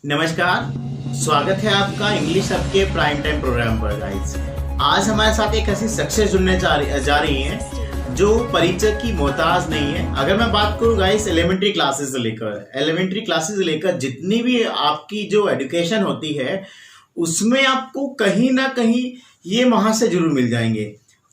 नमस्कार। स्वागत है आपका इंग्लिश हब के प्राइम टाइम प्रोग्राम पर गाइस। आज हमारे साथ एक ऐसी सक्सेस जुड़ने जा रही हैं जो परिचय की मोहताज नहीं है। अगर मैं बात करूं गाइस एलिमेंट्री क्लासेस से लेकर जितनी भी आपकी जो एजुकेशन होती है उसमें आपको कहीं ना कहीं ये वहां से जरूर मिल जाएंगे।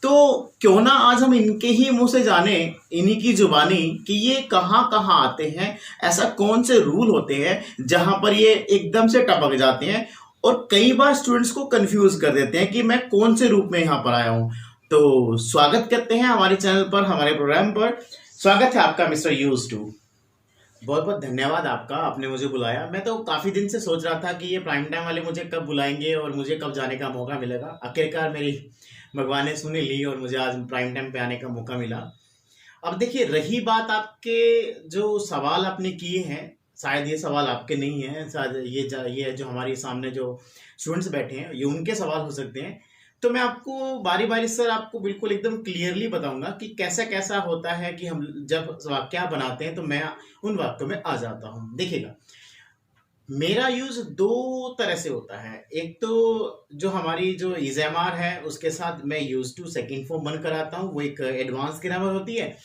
तो क्यों ना आज हम इनके ही मुंह से जाने, इन्हीं की जुबानी, कि ये कहाँ कहाँ आते हैं, ऐसा कौन से रूल होते हैं जहां पर ये एकदम से टपक जाते हैं और कई बार स्टूडेंट्स को कंफ्यूज कर देते हैं कि मैं कौन से रूप में यहाँ पर आया हूँ। तो स्वागत करते हैं हमारे चैनल पर, हमारे प्रोग्राम पर। स्वागत है आपका मिस्टर यूज टू। बहुत बहुत धन्यवाद आपका, आपने मुझे बुलाया। मैं तो काफ़ी दिन से सोच रहा था कि ये प्राइम टाइम वाले मुझे कब बुलाएंगे और मुझे कब जाने का मौका मिलेगा। आखिरकार मेरी भगवान ने सुनी ली और मुझे आज प्राइम टाइम पे आने का मौका मिला। अब देखिए, रही बात आपके जो सवाल आपने किए हैं, शायद ये सवाल आपके नहीं हैं, शायद ये जो हमारे सामने जो स्टूडेंट्स बैठे हैं ये उनके सवाल हो सकते हैं। तो मैं आपको बारी बारी से आपको बिल्कुल एकदम क्लियरली बताऊंगा कि कैसा कैसा होता है कि हम जब वाक्य बनाते हैं तो मैं उन वाक्यों में आ जाता हूँ। देखिएगा, मेरा यूज दो तरह से होता है। एक तो जो हमारी जो इजेमार है उसके साथ मैं यूज टू सेकंड फॉर्म बन कराता हूँ, वो एक एडवांस ग्रामर होती है,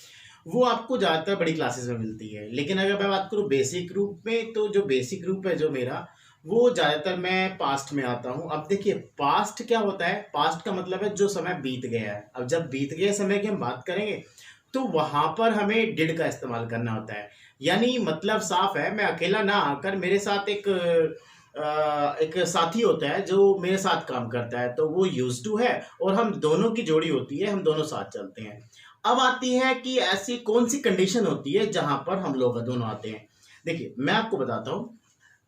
वो आपको ज़्यादातर बड़ी क्लासेस में मिलती है। लेकिन अगर मैं बात करूँ बेसिक रूप में, तो जो बेसिक रूप है जो मेरा, वो ज़्यादातर मैं पास्ट में आता हूँ। अब देखिए, पास्ट क्या होता है? पास्ट का मतलब है जो समय बीत गया है। अब जब बीत गए समय की हम बात करेंगे तो वहां पर हमें डिड का इस्तेमाल करना होता है। यानी मतलब साफ है, मैं अकेला ना आकर मेरे साथ एक साथी होता है जो मेरे साथ काम करता है, तो वो यूज टू है और हम दोनों की जोड़ी होती है, हम दोनों साथ चलते हैं। अब आती है कि ऐसी कौन सी कंडीशन होती है जहां पर हम लोग दोनों आते हैं। देखिए, मैं आपको बताता हूं,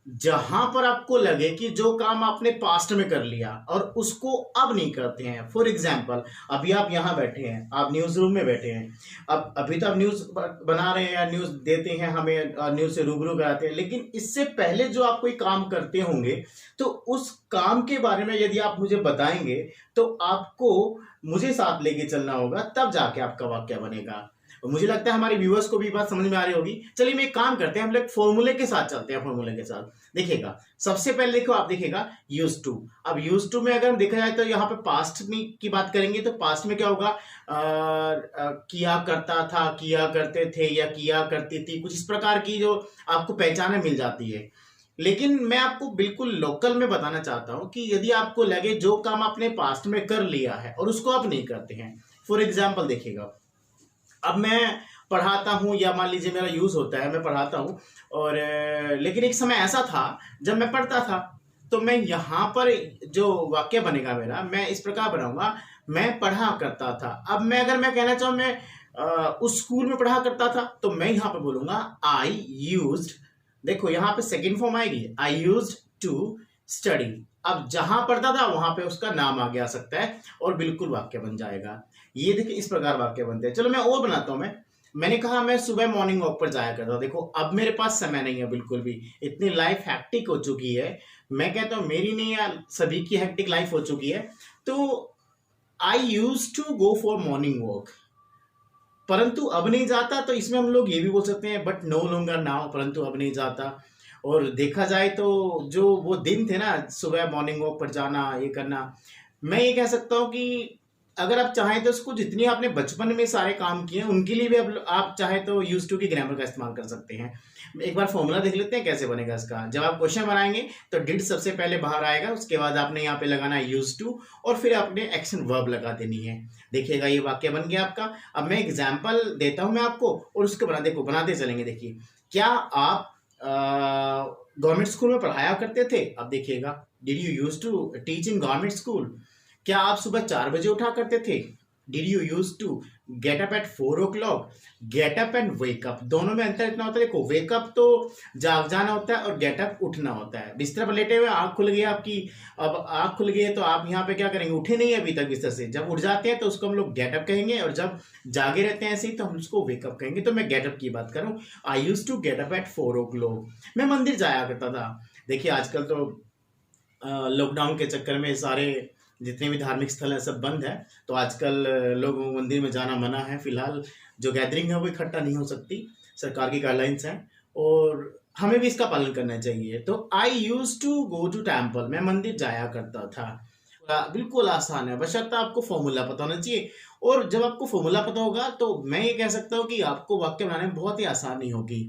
जहां पर आपको लगे कि जो काम आपने पास्ट में कर लिया और उसको अब नहीं करते हैं। फॉर एग्जाम्पल, अभी आप यहाँ बैठे हैं, आप न्यूज रूम में बैठे हैं, अब अभी तो आप न्यूज बना रहे हैं या न्यूज देते हैं, हमें न्यूज से रूबरू कराते हैं, लेकिन इससे पहले जो आप कोई काम करते होंगे तो उस काम के बारे में यदि आप मुझे बताएंगे तो आपको मुझे साथ लेके चलना होगा, तब जाके आपका वाक्य बनेगा। और मुझे लगता है हमारे व्यूअर्स को भी बात समझ में आ रही होगी। चलिए, मैं एक काम करते हैं, हम लोग फॉर्मूले के साथ चलते हैं। फॉर्मूले के साथ देखिएगा, सबसे पहले देखो, आप देखिएगा यूज टू। अब यूज टू में अगर हम देखा जाए तो यहाँ पे पास्ट में की बात करेंगे तो पास्ट में क्या होगा? किया करता था, किया करते थे या किया करती थी, कुछ इस प्रकार की जो आपको पहचाने मिल जाती है। लेकिन मैं आपको बिल्कुल लोकल में बताना चाहता हूं कि यदि आपको लगे जो काम आपने पास्ट में कर लिया है और उसको आप नहीं करते हैं। फॉर एग्जाम्पल देखिएगा, अब मैं पढ़ाता हूँ या मान लीजिए मेरा यूज होता है, मैं पढ़ाता हूँ और लेकिन एक समय ऐसा था जब मैं पढ़ता था, तो मैं यहाँ पर जो वाक्य बनेगा मेरा, मैं इस प्रकार बनाऊंगा, मैं पढ़ा करता था। अब मैं कहना चाहूँ मैं उस स्कूल में पढ़ा करता था, तो मैं यहाँ पे बोलूंगा आई यूज्ड। देखो, यहाँ पे सेकेंड फॉर्म आएगी, आई यूज्ड टू स्टडी। अब जहां पढ़ता था वहां पे उसका नाम आगे आ सकता है और बिल्कुल वाक्य बन जाएगा। ये देखिए, इस प्रकार वाक्य बनते हैं। चलो मैं और बनाता हूं। मैंने कहा मैं सुबह मॉर्निंग वॉक पर जाया करता। देखो, अब मेरे पास समय नहीं है बिल्कुल भी, इतनी लाइफ हैक्टिक हो चुकी है। मैं कहता हूं मेरी नहीं यार, सभी की हैक्टिक लाइफ हो चुकी है। तो I use to go for morning walk, परंतु अब नहीं जाता। तो इसमें हम लोग ये भी बोल सकते हैं, बट नो लॉन्गर नाउ, परंतु अब नहीं जाता। और देखा जाए तो जो वो दिन थे ना, सुबह मॉर्निंग वॉक पर जाना, ये करना, मैं ये कह सकता हूँ कि अगर आप चाहें तो उसको, जितनी आपने बचपन में सारे काम किए हैं उनके लिए भी अब आप चाहें तो यूज टू की ग्रामर का इस्तेमाल कर सकते हैं। एक बार फॉर्मूला देख लेते हैं कैसे बनेगा इसका। जब आप क्वेश्चन बनाएंगे तो डिड सबसे पहले बाहर आएगा, उसके बाद आपने यहाँ पे लगाना है यूज टू और फिर आपने एक्शन वर्ब लगा देनी है। देखिएगा, ये वाक्य बन गया आपका। अब मैं एग्जाम्पल देता हूं मैं आपको और उसके बनाते चलेंगे। देखिए, क्या आप गवर्नमेंट स्कूल में पढ़ाया करते थे? अब देखिएगा, did you use to teach in government school? क्या आप सुबह 4 बजे उठा करते थे? Did you use to get up at 4 o'clock? Get up and wake up, दोनों में अंतर इतना होता है। देखो, वेक अप तो जाग जाना होता है और गेट अप उठना होता है। बिस्तर पर लेटे हुए आंख खुल गई आपकी, अब आंख खुल गई है तो आप यहाँ पे क्या करेंगे? उठे नहीं है अभी तक बिस्तर से। जब उठ जाते हैं तो उसको हम लोग गेट अप कहेंगे और जब जागे रहते हैं ऐसे ही तो हम उसको वेक अप कहेंगे। तो मैं गेट अप की बात करूँ, I use to get up at 4 o'clock। मैं मंदिर जाया करता था। देखिए, आजकल तो लॉकडाउन के चक्कर में सारे जितने भी धार्मिक स्थल हैं सब बंद है, तो आजकल लोगों को मंदिर में जाना मना है। फिलहाल जो गैदरिंग है वो इकट्ठा नहीं हो सकती, सरकार की गाइडलाइंस हैं। और हमें भी इसका पालन करना चाहिए। तो I use to go to temple, मैं मंदिर जाया करता था। बिल्कुल आसान है, बशर्ते आपको फॉर्मूला पता होना चाहिए। और जब आपको फॉर्मूला पता होगा तो मैं ये कह सकता हूँ कि आपको वाक्य बनाने में बहुत ही आसानी होगी।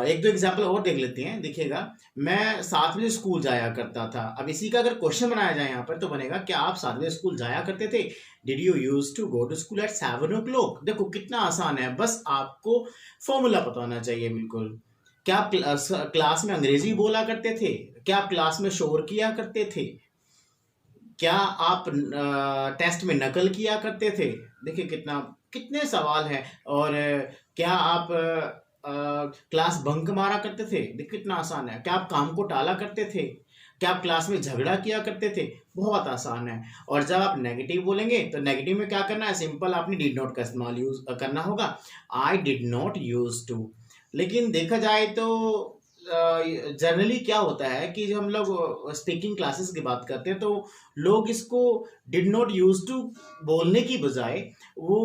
एक दो एग्जाम्पल और देख लेते हैं। देखिएगा, मैं 7 बजे स्कूल जाया करता था। अब इसी का अगर क्वेश्चन बनाया जाए यहाँ पर तो बनेगा, क्या आप 7 बजे स्कूल जाया करते थे? Did you use to go to school at 7 o'clock? देखो कितना आसान है, बस आपको फॉर्मूला पता होना चाहिए। बिल्कुल। क्या आप क्लास में अंग्रेजी बोला करते थे? क्या आप क्लास में शोर किया करते थे? क्या आप टेस्ट में नकल किया करते थे? देखिए कितने सवाल हैं। और क्या आप क्लास बंक मारा करते थे? देखिए कितना आसान है। क्या आप काम को टाला करते थे? क्या आप क्लास में झगड़ा किया करते थे? बहुत आसान है। और जब आप नेगेटिव बोलेंगे तो नेगेटिव में क्या करना है? सिंपल आपने डिड नॉट का इस्तेमाल यूज करना होगा। I did not use to. लेकिन देखा जाए तो जनरली क्या होता है कि जब हम लोग स्पीकिंग क्लासेस की बात करते हैं तो लोग इसको डिड नॉट यूज टू बोलने की बजाय वो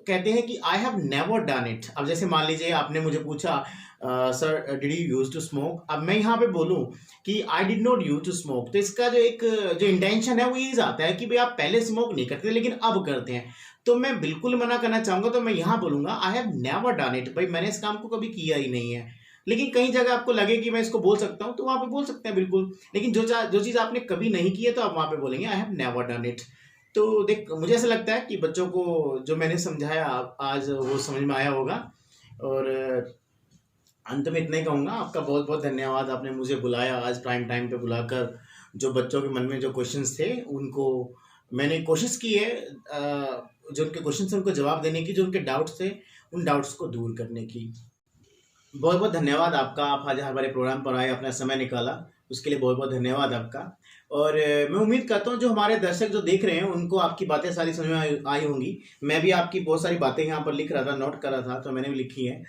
कहते हैं कि I have never done it. अब जैसे मान लीजिए आपने मुझे पूछा, sir did you use to smoke? अब मैं यहाँ पे बोलूँ कि I did not use to smoke, तो इसका जो इंटेंशन है वो ये आता है कि भाई आप पहले स्मोक नहीं करते लेकिन अब करते हैं। तो मैं बिल्कुल मना करना चाहूंगा, तो मैं यहाँ बोलूंगा आई हैव नेवर डन इट। भाई मैंने इस काम को कभी किया ही नहीं है। लेकिन कहीं जगह आपको लगे कि मैं इसको बोल सकता हूँ तो वहां पे बोल सकते हैं बिल्कुल। लेकिन जो चीज़ आपने कभी नहीं की है तो आप वहां पे बोलेंगे आई हैव नेवर डन इट। तो देख, मुझे ऐसा लगता है कि बच्चों को जो मैंने समझाया आज वो समझ में आया होगा। और अंत में इतना ही कहूँगा, आपका बहुत बहुत धन्यवाद। आपने मुझे बुलाया आज प्राइम टाइम पे बुलाकर, जो बच्चों के मन में जो क्वेश्चंस थे उनको मैंने कोशिश की है जो उनके क्वेश्चन थे उनको जवाब देने की, जो उनके डाउट्स थे उन डाउट्स को दूर करने की। बहुत बहुत धन्यवाद आपका। आप आज हमारे प्रोग्राम पर आए, अपना समय निकाला, उसके लिए बहुत बहुत धन्यवाद आपका। और मैं उम्मीद करता हूँ जो हमारे दर्शक जो देख रहे हैं उनको आपकी बातें सारी समझ में आई होंगी। मैं भी आपकी बहुत सारी बातें यहाँ पर लिख रहा था, नोट कर रहा था, तो मैंने भी लिखी है।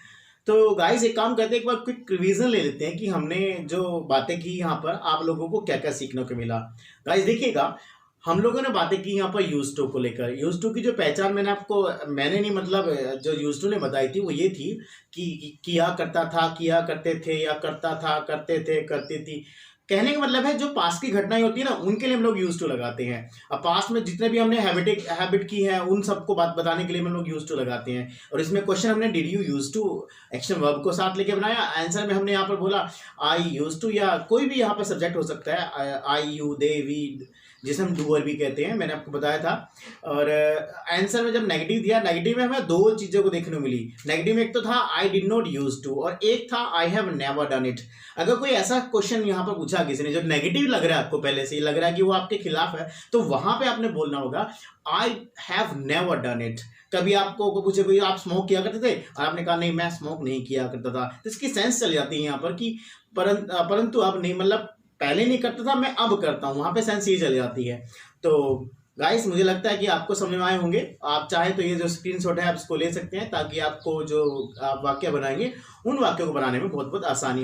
तो गाइस एक काम करते हैं, एक बार क्विक रिवीजन ले लेते हैं कि हमने जो बातें की यहाँ पर आप लोगों को क्या क्या सीखने को मिला। गाइस देखिएगा, हम लोगों ने बातें की यहाँ पर यूज टू को लेकर। यूज टू की जो पहचान मैंने नहीं, मतलब जो यूज टू ने बताई थी वो ये थी कि किया करता था, किया करते थे, या करता था, करते थे, करती थी। कहने का मतलब है जो पास्ट की घटनाएं होती है ना उनके लिए हम लोग यूज टू लगाते हैं। अब पास्ट में जितने भी हमने हैबिट की है उन सबको बात बताने के लिए हम लोग यूज टू लगाते हैं। और इसमें क्वेश्चन हमने did you use to action verb को साथ लेके बनाया। आंसर में हमने यहाँ पर बोला आई यूज टू, या कोई भी यहाँ पर सब्जेक्ट हो सकता है, आई, यू, दे, वी, जिसे हम डूअर भी कहते हैं, मैंने आपको बताया था। और आंसर में जब नेगेटिव दिया, नेगेटिव में हमें दो चीज़ों को देखने को मिली। नेगेटिव में एक तो था I did not use to और एक था I have never done it. अगर कोई ऐसा क्वेश्चन यहाँ पर पूछा किसी ने जो नेगेटिव लग रहा है, आपको पहले से ही लग रहा है कि वो आपके खिलाफ है, तो वहां पे आपने बोलना होगा आई हैव नेवर डन इट। कभी आपको पूछे कोई आप स्मोक किया करते थे और आपने कहा नहीं मैं स्मोक नहीं किया करता था, तो इसकी सेंस चल जाती है यहाँ पर कि परंतु अब नहीं, मतलब पहले नहीं करता था मैं अब करता हूँ, वहां पे सेंस ये चल जाती है। तो गाइस मुझे लगता है कि आपको समझ में आए होंगे। आप चाहे तो ये जो स्क्रीनशॉट है आप इसको ले सकते हैं ताकि आपको जो आप वाक्य बनाएंगे उन वाक्यों को बनाने में बहुत बहुत आसानी